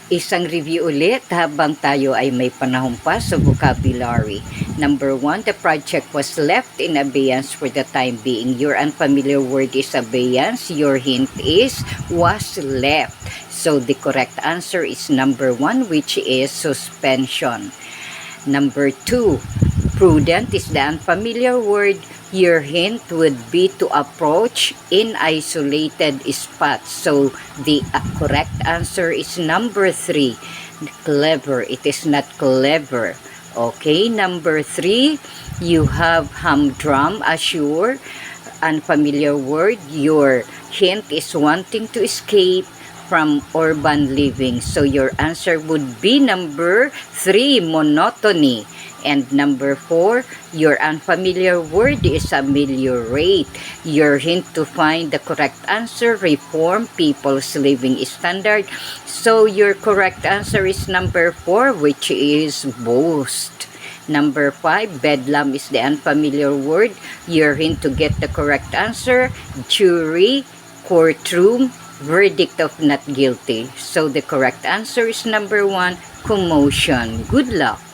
Isang review ulit habang tayo ay may panahon pa sa vocabulary. Number 1, the project was left in abeyance for the time being. Your unfamiliar word is abeyance. Your hint is was left. So the correct answer is number 1, which is suspension. Number 2, prudent is the unfamiliar word. Your hint would be to approach in isolated spots. So the correct answer is number 3, clever. It is not clever. Okay, number 3, you have humdrum as your unfamiliar word. Your hint is wanting to escape from urban living. So your answer would be number 3, monotony. And number 4, your unfamiliar word is ameliorate. Your hint to find the correct answer, reform people's living standard. So your correct answer is number 4, which is boast. Number 5, bedlam is the unfamiliar word. Your hint to get the correct answer, jury, courtroom, verdict of not guilty. So the correct answer is number 1, commotion. Good luck.